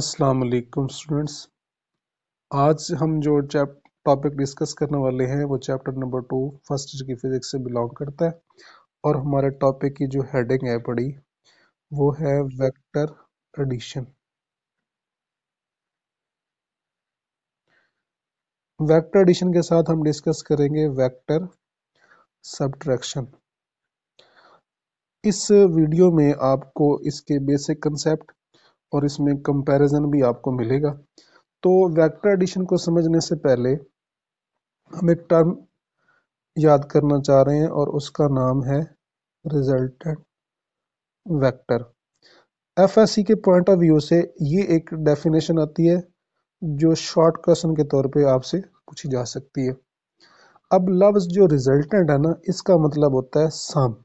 अस्सलाम वालेकुम स्टूडेंट्स। आज हम जो टॉपिक डिस्कस करने वाले हैं वो चैप्टर नंबर 2 फर्स्ट ईयर की फिजिक्स से बिलोंग करता है। और हमारे टॉपिक की जो हेडिंग है पढ़ी वो है वेक्टर एडिशन। वेक्टर एडिशन के साथ हम डिस्कस करेंगे वेक्टर सब्ट्रैक्शन। इस वीडियो में आपको इसके बेसिक कंसेप्ट और इसमें कंपैरिजन भी आपको मिलेगा। तो वेक्टर एडिशन को समझने से पहले हम एक टर्म याद करना चाह रहे हैं और उसका नाम है रिजल्टेंट वेक्टर। एफएससी के पॉइंट ऑफ व्यू से ये एक डेफिनेशन आती है जो शॉर्ट क्वेश्चन के तौर पे आपसे पूछी जा सकती है। अब लफ्ज जो रिजल्टेंट है ना, इसका मतलब होता है सम।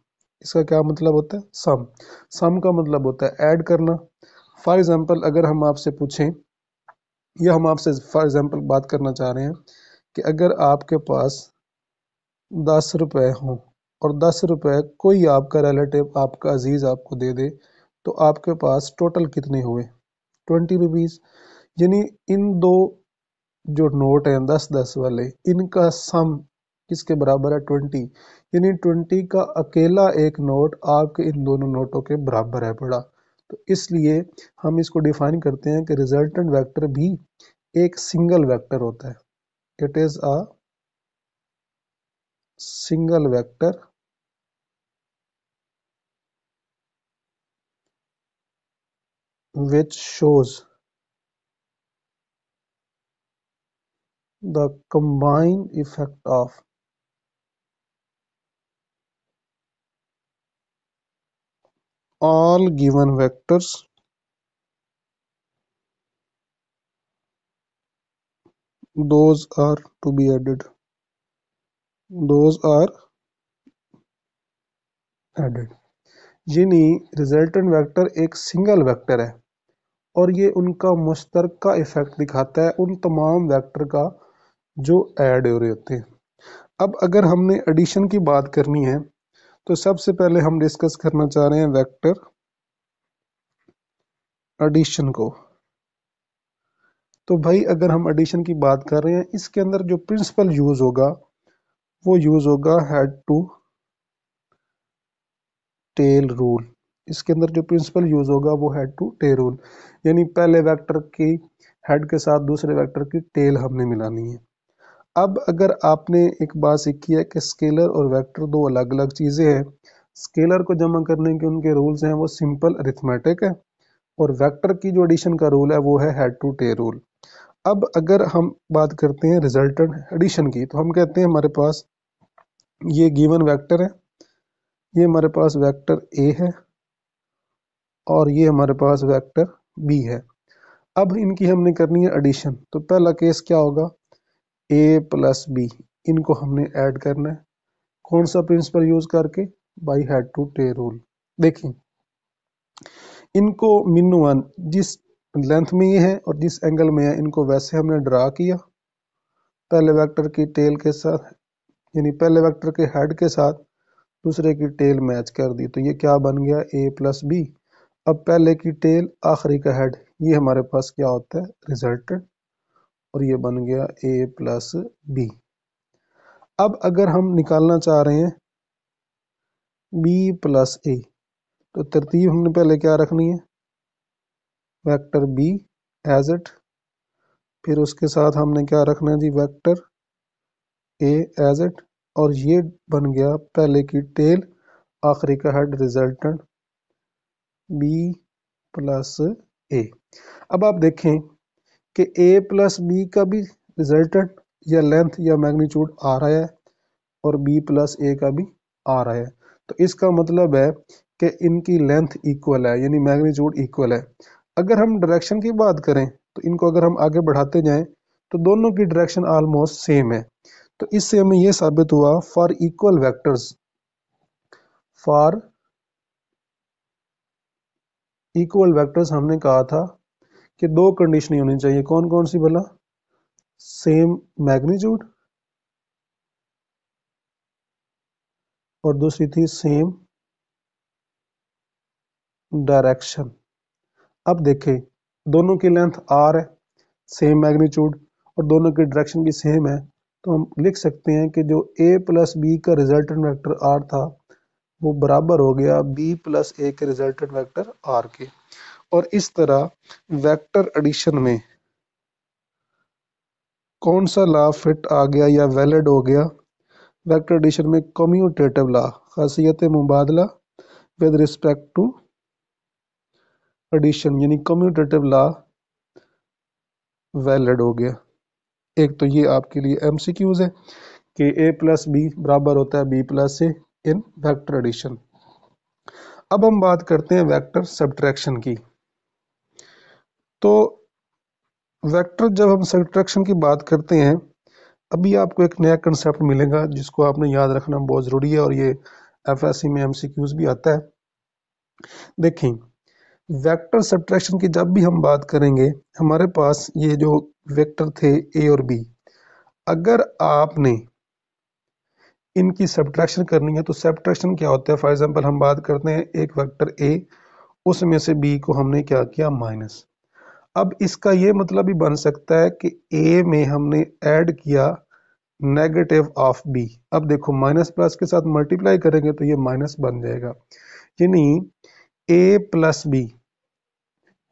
इसका क्या मतलब होता है? सम। सम का मतलब होता है ऐड करना। फॉर एग्जांपल अगर हम आपसे पूछें या हम आपसे फॉर एग्जांपल बात करना चाह रहे हैं कि अगर आपके पास 10 रुपए हों और 10 रुपए कोई आपका रिलेटिव, आपका अजीज आपको दे दे, तो आपके पास टोटल कितने हुए? 20 रुपीज। यानी इन दो जो नोट हैं 10-10 वाले, इनका सम किसके बराबर है? 20। यानी 20 का अकेला एक नोट आपके इन दोनों नोटों के बराबर है पड़ा। तो इसलिए हम इसको डिफाइन करते हैं कि रिजल्टेंट वेक्टर भी एक सिंगल वेक्टर होता है। It is a single vector which shows the combined effect of all given vectors those are to be added those are added। यानी रिजल्टेंट वेक्टर एक सिंगल वेक्टर है और ये उनका मुश्तरका इफेक्ट दिखाता है उन तमाम वेक्टर का जो ऐड हो रहे होते हैं। अब अगर हमने एडिशन की बात करनी है तो सबसे पहले हम डिस्कस करना चाह रहे हैं वेक्टर एडिशन को। तो भाई अगर हम एडिशन की बात कर रहे हैं, इसके अंदर जो प्रिंसिपल यूज होगा वो यूज होगा हेड टू टेल रूल। इसके अंदर जो प्रिंसिपल यूज होगा वो हेड टू टेल रूल, यानी पहले वेक्टर की हेड के साथ दूसरे वेक्टर की टेल हमने मिलानी है। अब अगर आपने एक बात सीखी है कि स्केलर और वेक्टर दो अलग अलग चीजें हैं। स्केलर को जमा करने के उनके रूल्स हैं वो सिंपल अरिथमेटिक है, और वेक्टर की जो एडिशन का रूल है वो है हेड टू टेल रूल। अब अगर हम बात करते हैं रिजल्टेंट एडिशन की, तो हम कहते हैं हमारे पास ये गिवन वेक्टर है, ये हमारे पास वेक्टर ए है और ये हमारे पास वेक्टर बी है। अब इनकी हमने करनी है एडिशन। तो पहला केस क्या होगा? ए प्लस बी, इनको हमने ऐड करना है। कौन सा प्रिंसिपल यूज करके? By head to tail rule. देखिए इनको मिन वन जिस लेंथ में ये है और जिस एंगल में है, इनको वैसे हमने ड्रा किया पहले वेक्टर की टेल के साथ, यानी पहले वेक्टर के हेड के साथ दूसरे की टेल मैच कर दी। तो ये क्या बन गया? ए प्लस बी। अब पहले की टेल आखिरी का हेड, ये हमारे पास क्या होता है? रिजल्टेंट। और ये बन गया ए प्लस बी। अब अगर हम निकालना चाह रहे हैं बी प्लस ए, तो तरतीब हमने पहले क्या रखनी है? वेक्टर बी एज इट, फिर उसके साथ हमने क्या रखना है जी? Vector A as it. और ये बन गया पहले की टेल आखिरी का head resultant B plus A. अब आप देखें कि ए प्लस बी का भी रिजल्टेंट या लेंथ या मैग्नीट्यूड आ रहा है और बी प्लस ए का भी आ रहा है। तो इसका मतलब है कि इनकी लेंथ इक्वल है, यानी मैग्नीट्यूड इक्वल है। अगर हम डायरेक्शन की बात करें तो इनको अगर हम आगे बढ़ाते जाएं तो दोनों की डायरेक्शन ऑलमोस्ट सेम है। तो इससे हमें यह साबित हुआ for equal vectors, for equal vectors हमने कहा था कि दो कंडीशन होनी चाहिए। कौन कौन सी भला? सेम मैग्नीट्यूड और दूसरी थी सेम डायरेक्शन। अब देखें दोनों की लेंथ आर है, सेम मैग्नीट्यूड, और दोनों की डायरेक्शन भी सेम है, तो हम लिख सकते हैं कि जो ए प्लस बी का रिजल्टेंट वेक्टर आर था वो बराबर हो गया बी प्लस ए के रिजल्टेंट वेक्टर आर के। और इस तरह वेक्टर एडिशन में कौन सा लॉ फिट आ गया या वैलिड हो गया? वेक्टर एडिशन में कम्यूटेटिव लॉ, खासियत मुबादला विद रिस्पेक्ट टू एडिशन, यानी कम्यूटेटिव लॉ वैलिड हो गया। एक तो ये आपके लिए एमसीक्यूज है कि ए प्लस बी बराबर होता है B plus A in vector addition. अब हम बात करते हैं वेक्टर सब्ट्रैक्शन की। तो वेक्टर जब हम सब्ट्रैक्शन की बात करते हैं, अभी आपको एक नया कंसेप्ट मिलेगा जिसको आपने याद रखना बहुत ज़रूरी है, और ये एफएससी में एमसीक्यूज भी आता है। देखें, वेक्टर सब्ट्रैक्शन की जब भी हम बात करेंगे, हमारे पास ये जो वेक्टर थे ए और बी, अगर आपने इनकी सब्ट्रैक्शन करनी है तो सब्ट्रैक्शन क्या होता है? फॉर एग्जांपल हम बात करते हैं एक वेक्टर ए, उसमें से बी को हमने क्या किया? माइनस। अब इसका ये मतलब भी बन सकता है कि ए में हमने ऐड किया नेगेटिव ऑफ बी। अब देखो माइनस प्लस के साथ मल्टीप्लाई करेंगे तो ये माइनस बन जाएगा, यानी ए प्लस बी,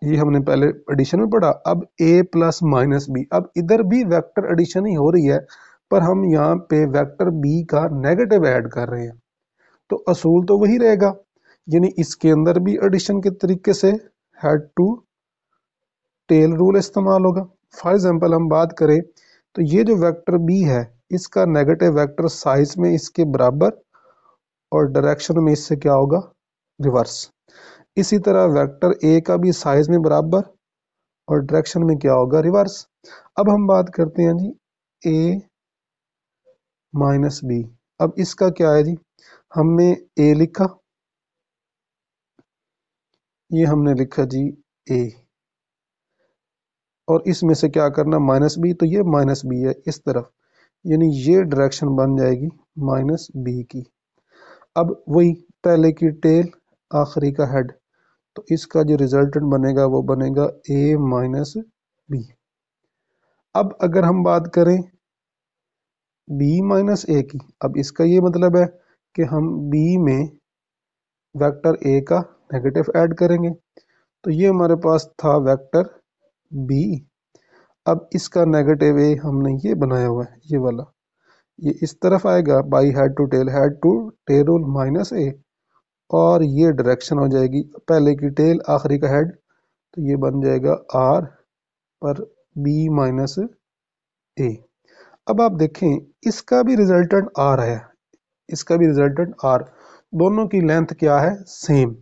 ये हमने पहले एडिशन में पढ़ा। अब ए प्लस माइनस बी, अब इधर भी वेक्टर एडिशन ही हो रही है, पर हम यहाँ पे वेक्टर बी का नेगेटिव ऐड कर रहे हैं, तो असूल तो वही रहेगा, यानी इसके अंदर भी एडिशन के तरीके से हेड टू टेल रूल इस्तेमाल होगा। फॉर एग्जाम्पल हम बात करें तो ये जो वेक्टर बी है, इसका नेगेटिव वेक्टर साइज में इसके बराबर और डायरेक्शन में इससे क्या होगा? रिवर्स। इसी तरह वेक्टर ए का भी साइज में बराबर और डायरेक्शन में क्या होगा? रिवर्स। अब हम बात करते हैं जी ए माइनस बी। अब इसका क्या है जी? हमने ए लिखा, ये हमने लिखा जी ए, और इसमें से क्या करना? माइनस बी, तो ये माइनस बी है इस तरफ, यानी ये डायरेक्शन बन जाएगी माइनस बी की। अब वही पहले की टेल आखिरी का हेड, तो इसका जो रिजल्टेंट बनेगा वो बनेगा ए माइनस बी। अब अगर हम बात करें बी माइनस ए की, अब इसका ये मतलब है कि हम बी में वेक्टर ए का नेगेटिव ऐड करेंगे, तो ये हमारे पास था वेक्टर बी। अब इसका नेगेटिव ए हमने ये बनाया हुआ है, ये वाला, ये इस तरफ आएगा by head to tail rule minus A, और ये डायरेक्शन हो जाएगी पहले की टेल आखिरी का हेड, तो ये बन जाएगा आर पर बी माइनस ए। अब आप देखें इसका भी रिजल्टेंट आर है, इसका भी रिजल्टेंट आर, दोनों की लेंथ क्या है? सेम।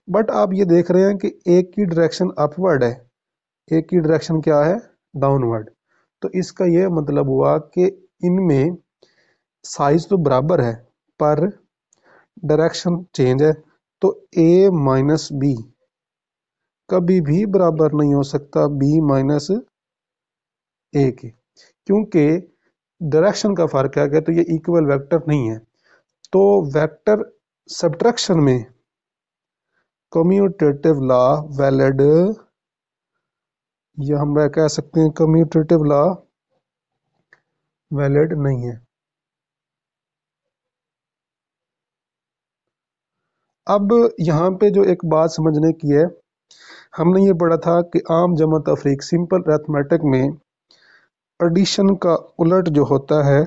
बट आप ये देख रहे हैं कि एक की डायरेक्शन अपवर्ड है, एक की डायरेक्शन क्या है? डाउनवर्ड। तो इसका यह मतलब हुआ कि इनमें साइज तो बराबर है पर डायरेक्शन चेंज है, तो ए माइनस बी कभी भी बराबर नहीं हो सकता बी माइनस ए के, क्योंकि डायरेक्शन का फर्क है, तो ये इक्वल वेक्टर नहीं है। तो वेक्टर सब्ट्रैक्शन में कम्यूटेटिव लॉ वैलिड, या हम कह सकते हैं कम्यूटेटिव लॉ वैलिड नहीं है। अब यहाँ पे जो एक बात समझने की है, हमने ये पढ़ा था कि आम जमा तफरीक सिंपल अरिथमेटिक में एडिशन का उलट जो होता है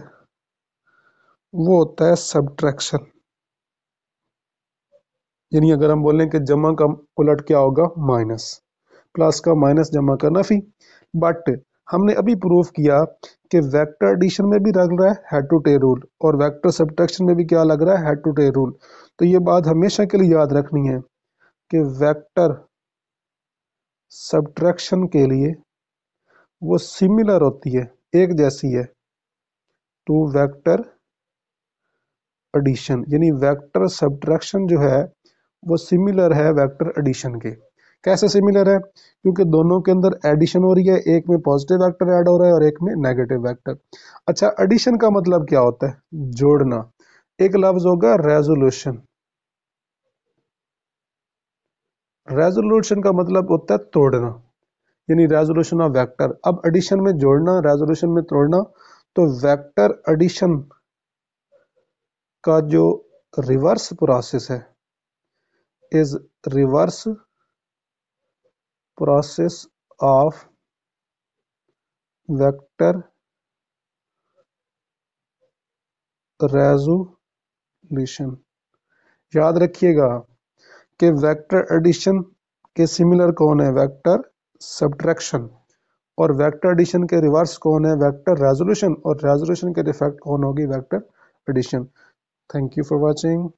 वो होता है सब्ट्रैक्शन, यानी अगर हम बोलें कि जमा का उलट क्या होगा? माइनस, प्लस का माइनस जमा का नफी। बट हमने अभी प्रूफ किया कि वेक्टर एडिशन में भी लग रहा है हेड टू टेल रूल, और वेक्टर सब्ट्रैक्शन में भी क्या लग रहा है? Head to tail rule. तो ये बात हमेशा के लिए याद रखनी है कि वेक्टर सब्ट्रैक्शन के लिए वो सिमिलर होती है, एक जैसी है, टू वेक्टर एडिशन, यानी वेक्टर सब्ट्रैक्शन जो है वो सिमिलर है वेक्टर एडिशन के। कैसे सिमिलर है? क्योंकि दोनों के अंदर एडिशन हो रही है, एक में पॉजिटिव वेक्टर ऐड हो रहा है और एक में नेगेटिव वेक्टर। अच्छा, एडिशन का मतलब क्या होता है? जोड़ना। एक लफ्ज होगा रेजोल्यूशन, रेजोल्यूशन का मतलब होता है तोड़ना, यानी रेजोल्यूशन ऑफ वेक्टर। अब एडिशन में जोड़ना, रेजोल्यूशन में तोड़ना, तो वेक्टर एडिशन का जो रिवर्स प्रोसेस है is reverse process of vector resolution. याद रखिएगा कि वेक्टर एडिशन के सिमिलर कौन है, वेक्टर सब्ट्रैक्शन, और वेक्टर एडिशन के रिवर्स कौन है, वेक्टर रेजोल्यूशन, और रेजोल्यूशन के डिफेक्ट कौन होगी, vector addition. Thank you for watching.